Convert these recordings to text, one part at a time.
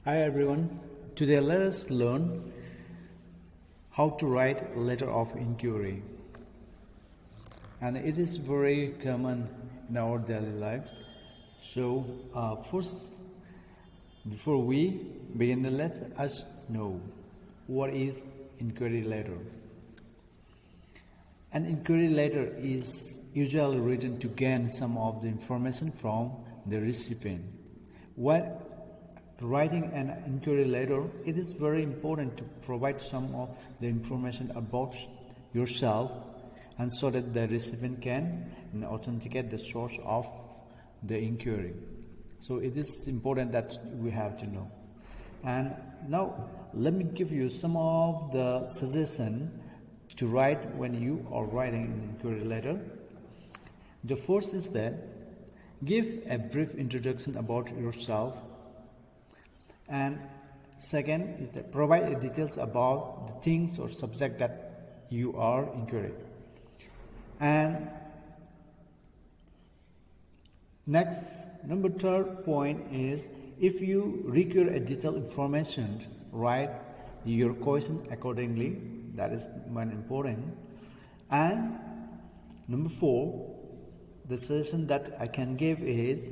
Hi everyone, today let us learn how to write a letter of inquiry, and it is very common in our daily life. So first, before we begin, let us know what is inquiry letter. An inquiry letter is usually written to gain some of the information from the recipient. While writing an inquiry letter, it is very important to provide some of the information about yourself, and so that the recipient can authenticate the source of the inquiry. So it is important that we have to know. And now let me give you some of the suggestion to write when you are writing an inquiry letter. The first is that give a brief introduction about yourself, and second is that provide details about the things or subject that you are inquiring. And next, number third point is, if you require a detailed information, write your question accordingly. That is very important. And number four, the suggestion that I can give is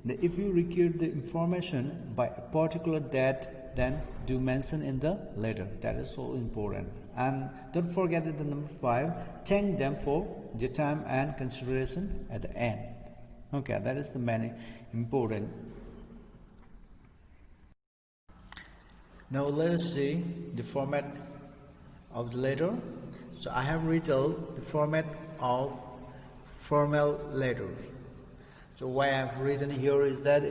that if you require the information by a particular date, then do mention in the letter. That is so important. And don't forget that the number five, thank them for their time and consideration at the end. Okay, that is the main important. Now let us see the format of the letter. So I have written the format of formal letters. So what I have written here is that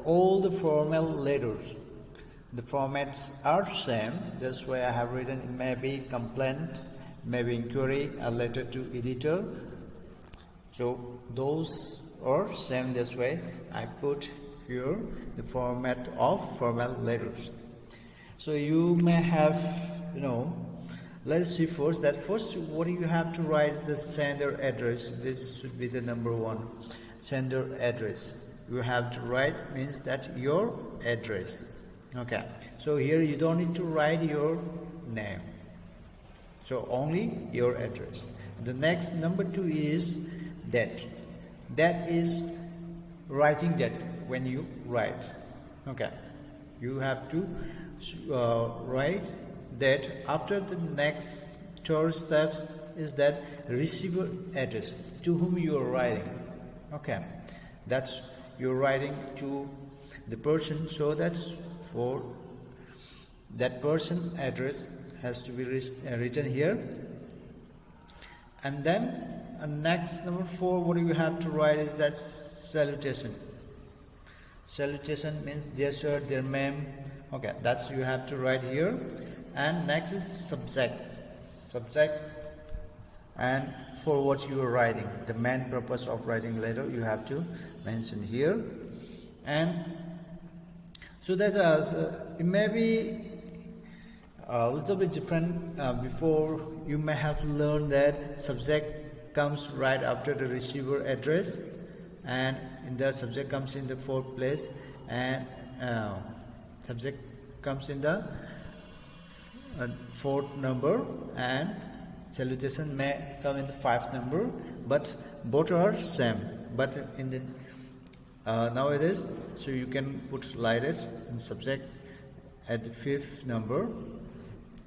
all the formal letters, the formats are same. That's why I have written it may be complaint, maybe inquiry, a letter to editor. So those are same. That's why I put here the format of formal letters. So you may have, let's see first that what you have to write the sender address. This should be the number one. Sender address. You have to write means that your address. Okay, so here you don't need to write your name, so only your address. The next, number two, is date. That is writing date when you write. Okay, you have to write that. After the next third steps is that receiver address, to whom you are writing. Okay, that's you're writing to the person, so that's for that person address has to be written here. And then next, number four, what you have to write is that salutation. Salutation means dear sir, dear ma'am. Okay, that's you have to write here. And next is subject. And for what you are writing, the main purpose of writing letter, you have to mention here. And so that it may be a little bit different. Before, you may have learned that subject comes right after the receiver address, and in the subject comes in the fourth place, and subject comes in the fourth number, and salutation may come in the fifth number, but both are same. But in the nowadays, so you can put like it in subject at the fifth number.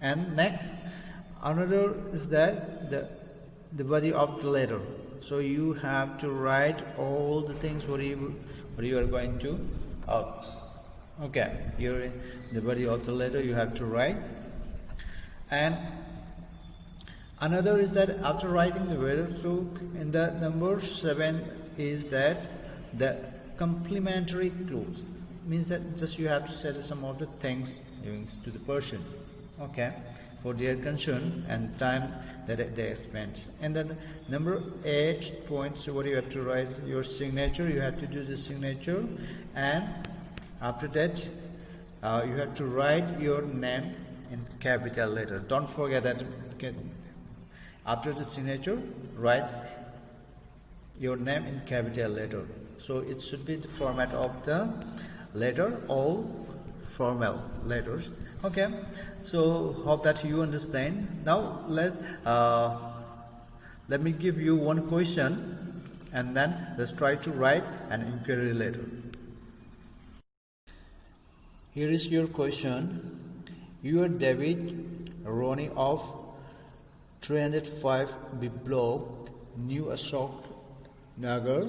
And next, another is that the body of the letter. So you have to write all the things what you are going to ask. Okay, here in the body of the letter you have to write. And another is that after writing the letter, so in the number 7 is that the complimentary clause, means that just you have to say some of the things to the person, okay, for their concern and time that they spent. And then number 8 point, so what you have to write is your signature. You have to do the signature, and after that you have to write your name in capital letter. Don't forget that. After the signature, write your name in capital letter. So it should be the format of the letter, all formal letters. Okay, so hope that you understand. Now let me give you one question, and then let's try to write an inquiry letter. Here is your question. You are David Ronnie of 305 B Block, New Ashok Nagar.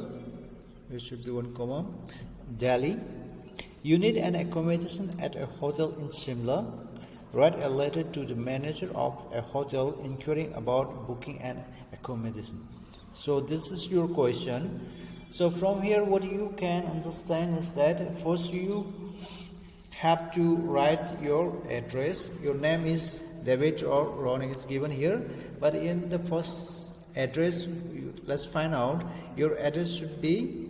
There should be one comma. Delhi. You need an accommodation at a hotel in Shimla. Write a letter to the manager of a hotel inquiring about booking an accommodation. So this is your question. So from here what you can understand is that first you have to write your address. Your name is David or Ronnie is given here, but in the first address, let's find out your address should be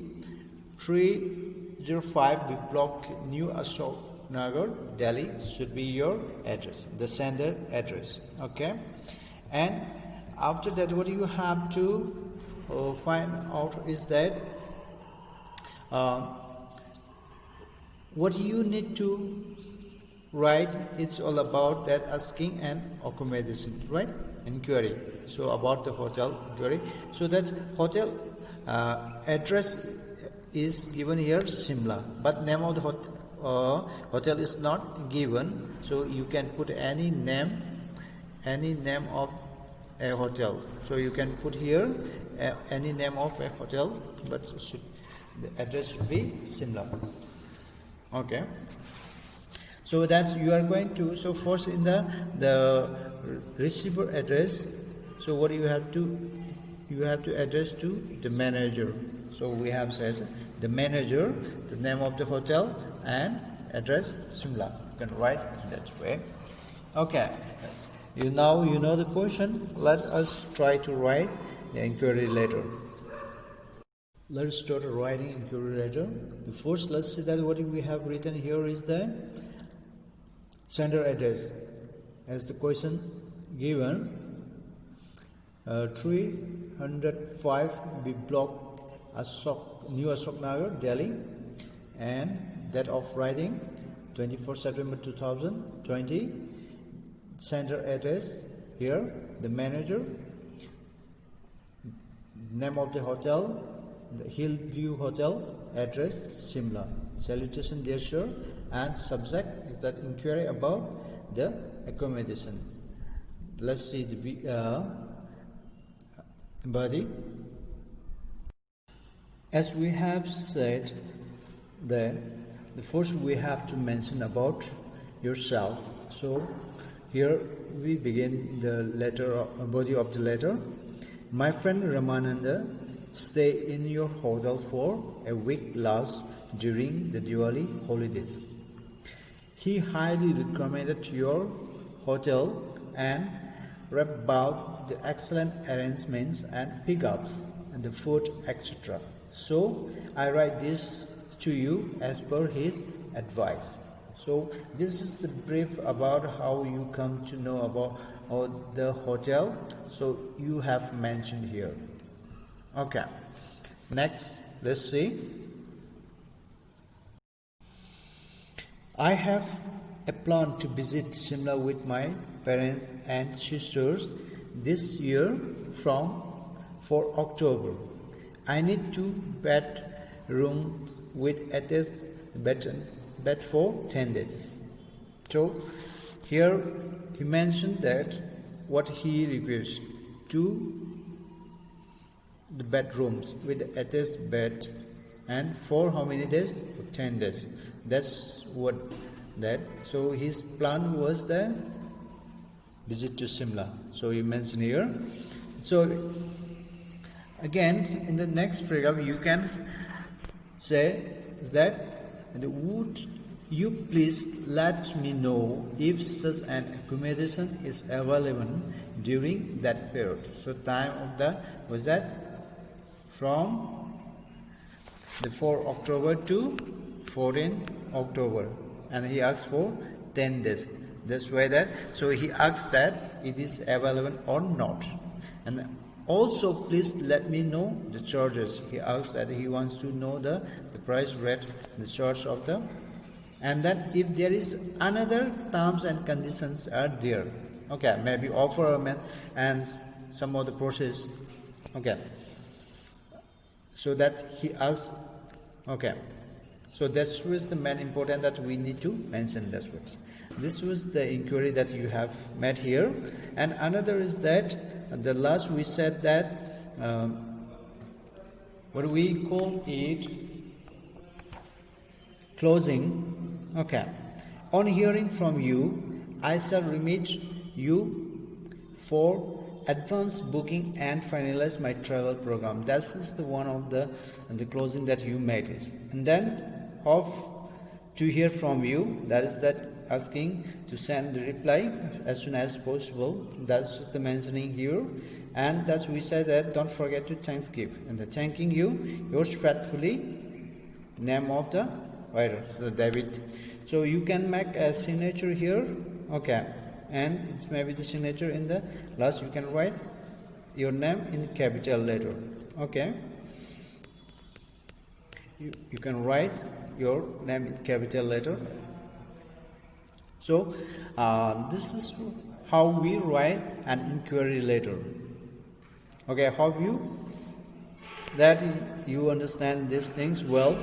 305 B Block, New Ashok Nagar, Delhi should be your address, the sender address. Okay, and after that what you have to find out is that what you need to write, it's all about that asking an accommodation, right? Inquiry. So about the hotel inquiry. So that hotel address is given here Shimla, but name of the hotel is not given. So you can put any name of a hotel. So you can put here any name of a hotel, but the address should be Shimla. Okay, so that you are going to, so first in the receiver address, so what you have to address to the manager. So we have said the manager, the name of the hotel, and address Shimla. You can write in that way. Okay, you know the question. Let us try to write the inquiry letter. Let's start writing inquiry letter. First, let's see that what we have written here is the sender address. As the question given, 305 B Block, New Ashok Nagar, Delhi, and date of writing 24 September 2020. Sender address here, the manager, name of the hotel, the Hillview Hotel, address Shimla. Salutation dear sir, and subject is that inquiry about the accommodation. Let's see the body. As we have said that the first we have to mention about yourself. So here we begin the letter, body of the letter. My friend Ramananda stay in your hotel for a week last during the Diwali holidays. He highly recommended your hotel and rap about the excellent arrangements and pickups and the food, etc. So I write this to you as per his advice. So this is the brief about how you come to know about the hotel. So you have mentioned here. Okay, next let's see. I have a plan to visit Shimla with my parents and sisters this year for October. I need 2 bedrooms with attached bed for 10 days. So here he mentioned that what he requires, 2 the bedrooms with attached bed, and for how many days? For 10 days. That's what that. So his plan was the visit to Shimla. So he mentioned here. So again in the next paragraph you can say that, would you please let me know if such an accommodation is available during that period. So time of the was that from the 4 October to 14 October, and he asked for 10 days. That's why that, so he asked that it is available or not. And also please let me know the charges. He asked that he wants to know the price rate, the charge of the and then if there is another terms and conditions are there, okay, maybe offer amount and some other process, okay, so that he asks, okay, so that was the main important that we need to mention. That was, this was the inquiry that you have made here. And another is that the last we said that what we call it closing. Okay, on hearing from you, I shall remit you for advance booking and finalize my travel program. That is the one of the closing that you made is. And then of to hear from you, that is that asking to send the reply as soon as possible. That's the mentioning here. And that's we said that don't forget to thanksgive, and the thanking you, yours faithfully, name of the writer, the David. So you can make a signature here, okay, and it's maybe the signature in the last. You can write your name in capital letter, okay. You can write your name in capital letter. So this is how we write an inquiry letter. Okay, hope you that you understand these things well.